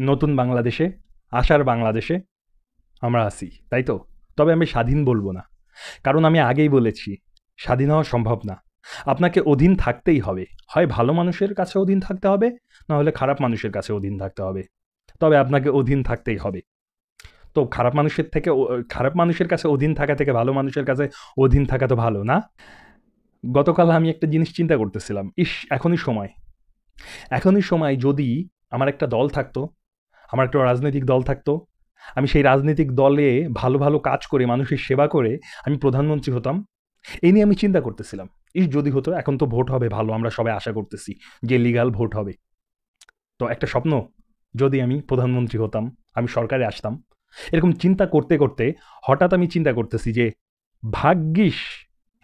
নতুন বাংলাদেশে, আশার বাংলাদেশে আমরা আছি, তাই তো? তবে আমি স্বাধীন বলব না। কারণ আমি আগেই বলেছি, স্বাধীন হওয়া সম্ভব না। আপনাকে অধীন থাকতেই হবে। হয় ভালো মানুষের কাছে অধীন থাকতে হবে, না হলে খারাপ মানুষের কাছে অধীন থাকতে হবে। তবে আপনাকে অধীন থাকতেই হবে। তো খারাপ মানুষের কাছে অধীন থাকা থেকে ভালো মানুষের কাছে অধীন থাকা তো ভালো, না? গতকাল আমি একটা জিনিস চিন্তা করতেছিলাম, ইস! এখনই সময় যদি আমার একটা দল থাকতো, আমার একটা রাজনৈতিক দল থাকতো, আমি সেই রাজনৈতিক দলে ভালো ভালো কাজ করে মানুষের সেবা করে আমি প্রধানমন্ত্রী হতাম। এই নিয়ে আমি চিন্তা করতেছিলাম, ইস যদি হতো। এখন তো ভোট হবে, ভালো, আমরা সবাই আশা করতেছি যে লিগ্যাল ভোট হবে। তো একটা স্বপ্ন, যদি আমি প্রধানমন্ত্রী হতাম, আমি সরকারে আসতাম। এরকম চিন্তা করতে করতে হঠাৎ আমি চিন্তা করতেছি যে ভাগ্যিস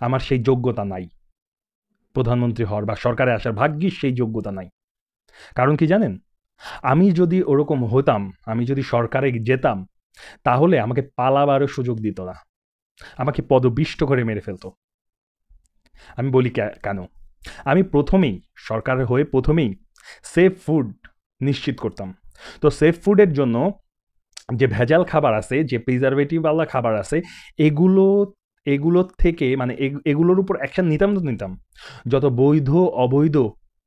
আমার সেই যোগ্যতা নাই, প্রধানমন্ত্রী হওয়ার বা সরকারে আসার ভাগ্যিস সেই যোগ্যতা নাই। কারণ কি জানেন? আমি যদি ওরকম হতাম, আমি যদি সরকারে যেতাম, তাহলে আমাকে পালাবারও সুযোগ দিত না। আমাকে পদবিষ্ট করে মেরে ফেলত। আমি বলি কেন? আমি সরকারের হয়ে প্রথমেই সেফ ফুড নিশ্চিত করতাম। তো সেফ ফুডের জন্য যে ভেজাল খাবার আছে, যে প্রিজারভেটিভওয়ালা খাবার আছে, এগুলো এগুলোর থেকে মানে এগুলোর উপর অ্যাকশন নিতাম। যত বৈধ অবৈধ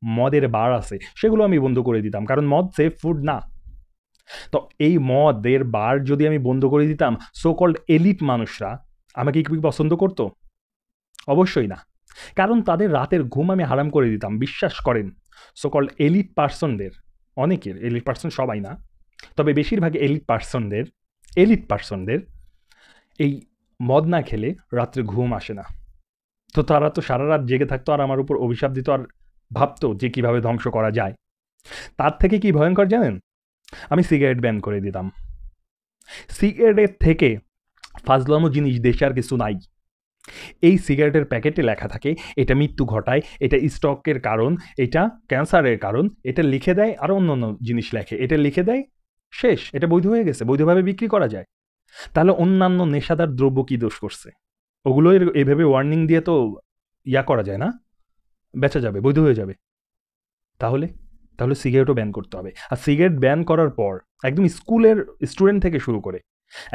মদের বার আছে সেগুলো আমি বন্ধ করে দিতাম, কারণ মদ সেফ ফুড না। তো এই মদের বার যদি আমি বন্ধ করে দিতাম, সো কল্ড এলিট মানুষরা আমাকে কি পছন্দ করতো? অবশ্যই না। কারণ তাদের রাতের ঘুম আমি হারাম করে দিতাম। বিশ্বাস করেন, সো কল্ড এলিট পার্সন, সবাই না, তবে বেশিরভাগ এলিট পার্সনদের এই মদ না খেলে রাত্রে ঘুম আসে না। তো তারা তো সারা রাত জেগে থাকতো আর আমার উপর অভিশাপ দিত আর ভাবতো যে কিভাবে ধ্বংস করা যায়। তার থেকে কি ভয়ঙ্কর জানেন? আমি সিগারেট ব্যান করে দিতাম। সিগারেটের থেকে ফাজলামো জিনিস দেশে আর কিছু নাই। এই সিগারেটের প্যাকেটে লেখা থাকে এটা মৃত্যু ঘটায়, এটা স্ট্রোকের কারণ, এটা ক্যান্সারের কারণ, এটা লিখে দেয়, আরও অন্য জিনিস লেখে, এটা লিখে দেয়, শেষ, এটা বৈধ হয়ে গেছে, বৈধভাবে বিক্রি করা যায়। তাহলে অন্যান্য নেশাদার দ্রব্য কি দোষ করছে? ওগুলো এভাবে ওয়ার্নিং দিয়ে তো করা যায় না, বেচা যাবে, বৈধ হয়ে যাবে। তাহলে তাহলে সিগারেটও ব্যান করতে হবে। আর সিগারেট ব্যান করার পর একদম স্কুলের স্টুডেন্ট থেকে শুরু করে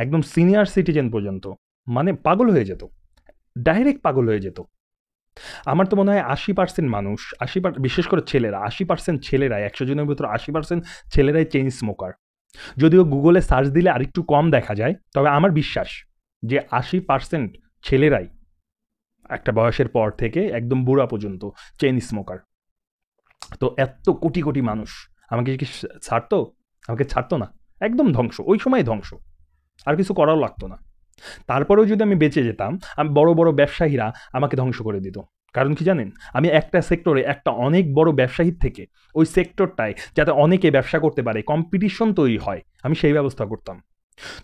একদম সিনিয়র সিটিজেন পর্যন্ত মানে পাগল হয়ে যেত, ডাইরেক্ট পাগল হয়ে যেত। আমার তো মনে হয় 80% মানুষ, বিশেষ করে ছেলেরা, 80% ছেলেরাই, 100 জনের ভিতর 80% ছেলেরাই চেইন স্মোকার। যদিও গুগলে সার্চ দিলে আরেকটু কম দেখা যায়, তবে আমার বিশ্বাস যে 80% ছেলেরাই একটা বয়সের পর থেকে একদম বুড়া পর্যন্ত চেইন স্মোকার। তো এত কোটি কোটি মানুষ আমাকে কি ছাড়তো? আমাকে ছাড়তো না। একদম ধ্বংস, ওই সময় ধ্বংস, আর কিছু করাও লাগতো না। তারপরেও যদি আমি বেঁচে যেতাম, আমি বড় বড় ব্যবসায়ীরা আমাকে ধ্বংস করে দিত। কারণ কি জানেন? আমি একটা সেক্টরে একটা অনেক বড় ব্যবসায়ীর থেকে ওই সেক্টরটায় যাতে অনেকে ব্যবসা করতে পারে, কম্পিটিশন তৈরি হয়, আমি সেই ব্যবস্থা করতাম।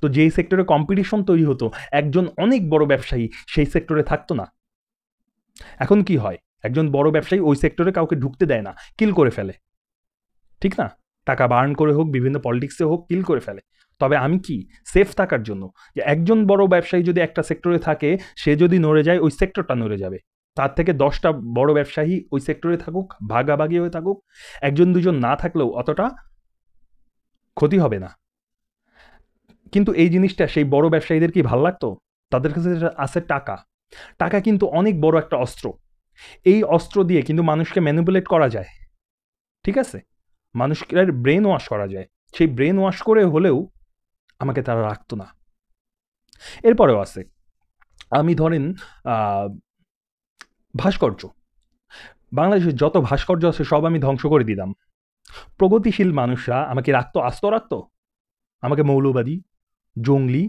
তো যেই সেক্টরে কম্পিটিশন তৈরি হতো, একজন অনেক বড় ব্যবসায়ী সেই সেক্টরে থাকতো না। এখন কি হয়? একজন বড় ব্যবসায়ী ওই সেক্টরে কাউকে ঢুকতে দেয় না, কিল করে ফেলে। ঠিক না? টাকা বার্ন করে হোক, বিভিন্ন পলিটিক্সে হোক, কিল করে ফেলে। তবে আমি কি সেফ থাকার জন্য, যে একজন বড় ব্যবসায়ী যদি একটা সেক্টরে থাকে, সে যদি নড়ে যায় ওই সেক্টরটা নড়ে যাবে। তার থেকে 10টা বড় ব্যবসায়ী ওই সেক্টরে থাকুক, ভাগাভাগি হয়ে থাকুক, একজন দুজন না থাকলেও অতটা ক্ষতি হবে না। কিন্তু এই জিনিসটা সেই বড় ব্যবসায়ীদের কি ভাল লাগতো? তাদের কাছে আছে টাকা। টাকা কিন্তু অনেক বড় একটা অস্ত্র। এই অস্ত্র দিয়ে কিন্তু মানুষকে ম্যানিপুলেট করা যায়। ঠিক আছে? মানুষকে ব্রেন ওয়াশ করা যায়। সেই ব্রেন ওয়াশ করে হলেও আমাকে তারা রাখতো না। এরপরেও আছে, আমি ধরেন ভাস্কর্য, বাংলাদেশের যত ভাস্কর্য আছে সব আমি ধ্বংস করে দিতাম। প্রগতিশীল মানুষরা আমাকে রাখতো, আস্ত রাখতো? আমাকে মৌলবাদী, জঙ্গলি,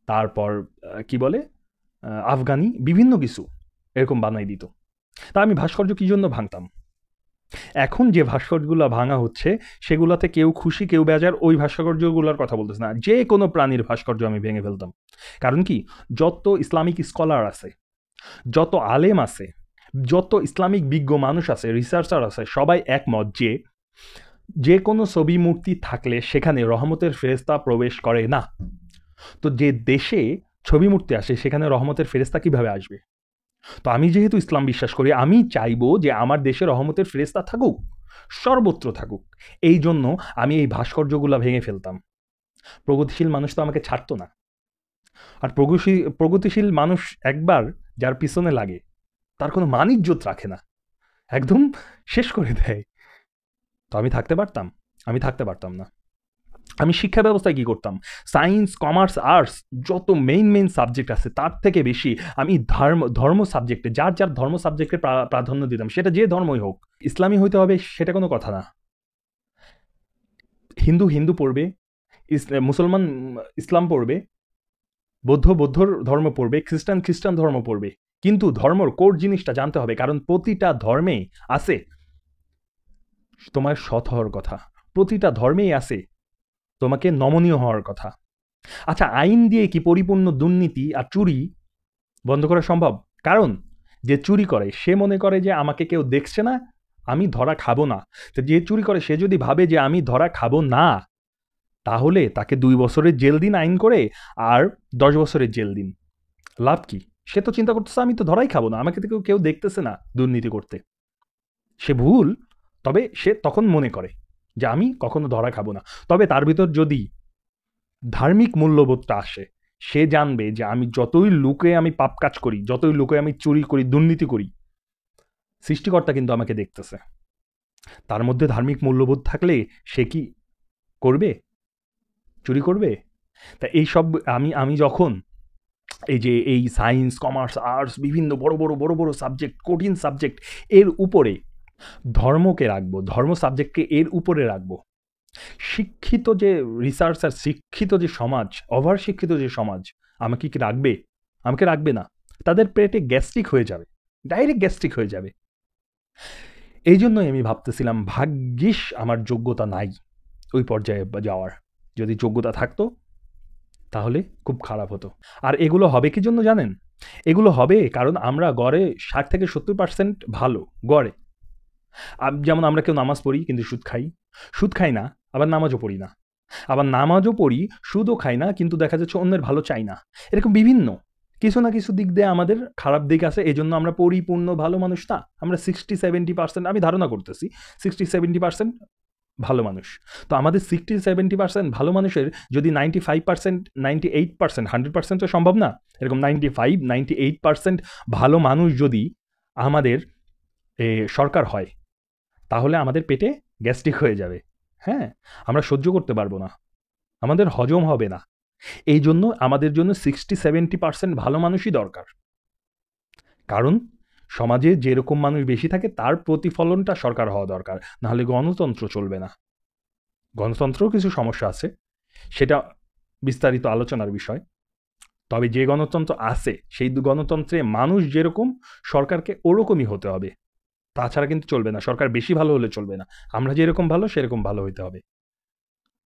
তারপর কি বলে, আফগানি, বিভিন্ন কিছু এরকম বানাই দিত। তা আমি ভাস্কর্য কি জন্য ভাঙতাম? এখন যে ভাস্কর্যগুলো ভাঙা হচ্ছে সেগুলোতে কেউ খুশি কেউ বেজার, ওই ভাস্কর্যগুলোর কথা বলতেছে না, যে কোনো প্রাণীর ভাস্কর্য আমি ভেঙে ফেলতাম। কারণ কি, যত ইসলামিক স্কলার আছে, যত আলেম আছে, যত ইসলামিক বিজ্ঞ মানুষ আছে, রিসার্চার আছে, সবাই একমত যে যে কোনো ছবি মূর্তি থাকলে সেখানে রহমতের ফেরেশতা প্রবেশ করে না। তো যে দেশে ছবি মূর্তি আসে সেখানে রহমতের ফেরেশতা কিভাবে আসবে? তো আমি যেহেতু ইসলাম বিশ্বাস করি, আমি চাইবো যে আমার দেশে রহমতের ফেরেশতা থাকুক। সর্বত্র থাকুক। এই জন্য আমি এই ভাস্কর্যগুলা ভেঙে ফেলতাম। প্রগতিশীল মানুষ তো আমাকে ছাড়তো না। আর প্রগতিশীল মানুষ একবার যার পিছনে লাগে তার কোনো মান ইজ্জত রাখে না, একদম শেষ করে দেয়। তো আমি থাকতে পারতাম? আমি থাকতে পারতাম না। আমি শিক্ষা ব্যবস্থায় কি করতাম? সায়েন্স, কমার্স, আর্টস যত মেইন সাবজেক্ট আছে তার থেকে বেশি আমি ধর্ম সাবজেক্টে, যার ধর্ম সাবজেক্টে প্রাধান্য দিতাম, সেটা যে ধর্মই হোক। ইসলামী হইতে হবে সেটা কোনো কথা না। হিন্দু পড়বে, মুসলমান ইসলাম পড়বে, বৌদ্ধর ধর্ম পড়বে, খ্রিস্টান ধর্ম পড়বে, কিন্তু ধর্মর কোর জিনিসটা জানতে হবে, কারণ প্রতিটা ধর্মে আছে তোমার সৎ হওয়ার কথা, প্রতিটা ধর্মেই আছে তোমাকে নমনীয় হওয়ার কথা। আচ্ছা, আইন দিয়ে কি পরিপূর্ণ দুর্নীতি আর চুরি বন্ধ করা সম্ভব? কারণ যে চুরি করে সে মনে করে যে আমাকে কেউ দেখছে না, আমি ধরা খাবো না। তো যে চুরি করে সে যদি ভাবে যে আমি ধরা খাবো না, তাহলে তাকে 2 বছরের জেল দিন আইন করে, আর 10 বছরের জেল দিন। লাভ কি? সে তো চিন্তা করতেছে আমি তো ধরাই খাবো না, আমাকে তো কেউ দেখতেছে না দুর্নীতি করতে। সে ভুল, তবে সে তখন মনে করে যে আমি কখনো ধরা খাবো না। তবে তার ভিতর যদি ধার্মিক মূল্যবোধটা আসে, সে জানবে যে আমি যতই লুকে আমি পাপ কাজ করি, যতই লুকে আমি চুরি করি, দুর্নীতি করি, সৃষ্টিকর্তা কিন্তু আমাকে দেখতেছে। তার মধ্যে ধার্মিক মূল্যবোধ থাকলে সে কি করবে? চুরি করবে? তা এইসব আমি যখন এই সায়েন্স, কমার্স, আর্টস বিভিন্ন বড় সাবজেক্ট, কঠিন সাবজেক্ট, এর উপরে ধর্মকে রাখবো, ধর্ম সাবজেক্টকে এর উপরে রাখবো, শিক্ষিত যে রিসার্চার, শিক্ষিত যে সমাজ, ওভার শিক্ষিত যে সমাজ আমাকে কি রাখবে? আমাকে রাখবে না। তাদের পেটে গ্যাস্ট্রিক হয়ে যাবে, ডাইরেক্ট গ্যাস্ট্রিক হয়ে যাবে। এই জন্যই আমি ভাবতেছিলাম ভাগ্যিস আমার যোগ্যতা নাই ওই পর্যায়ে যাওয়ার। যদি যোগ্যতা থাকতো তাহলে খুব খারাপ হতো। আর এগুলো হবে কি জন্য জানেন? এগুলো হবে কারণ আমরা গড়ে 60 থেকে 70% ভালো, গড়ে। যেমন আমরা কেউ নামাজ পড়ি কিন্তু সুদ খাই না, আবার নামাজও পড়ি না। আবার নামাজও পড়ি, সুদও খাই না, কিন্তু দেখা যাচ্ছে অন্যের ভালো চাই না। এরকম বিভিন্ন কিছু না কিছু দিক দিয়ে আমাদের খারাপ দিক আছে। এজন্য আমরা পরিপূর্ণ ভালো মানুষ না। আমরা 60-70%, আমি ধারণা করতেছি 60-70% ভালো মানুষ। তো আমাদের 60-70% ভালো মানুষের যদি 95%, 98%, 100% তো সম্ভব না। এরকম 95-98% ভালো মানুষ যদি আমাদের সরকার হয়, তাহলে আমাদের পেটে গ্যাস্ট্রিক হয়ে যাবে। হ্যাঁ, আমরা সহ্য করতে পারবো না, আমাদের হজম হবে না। এই জন্য আমাদের জন্য 60-70% ভালো মানুষই দরকার। কারণ সমাজে যেরকম মানুষ বেশি থাকে তার প্রতিফলনটা সরকার হওয়া দরকার, নাহলে গণতন্ত্র চলবে না। গণতন্ত্রেও কিছু সমস্যা আছে, সেটা বিস্তারিত আলোচনার বিষয়। তবে যে গণতন্ত্র আছে সেই গণতন্ত্রে মানুষ যেরকম, সরকারকে ওরকমই হতে হবে। তাছাড়া কিন্তু চলবে না। সরকার বেশি ভালো হলে চলবে না। আমরা যেরকম ভালো সেরকম ভালো হইতে হবে।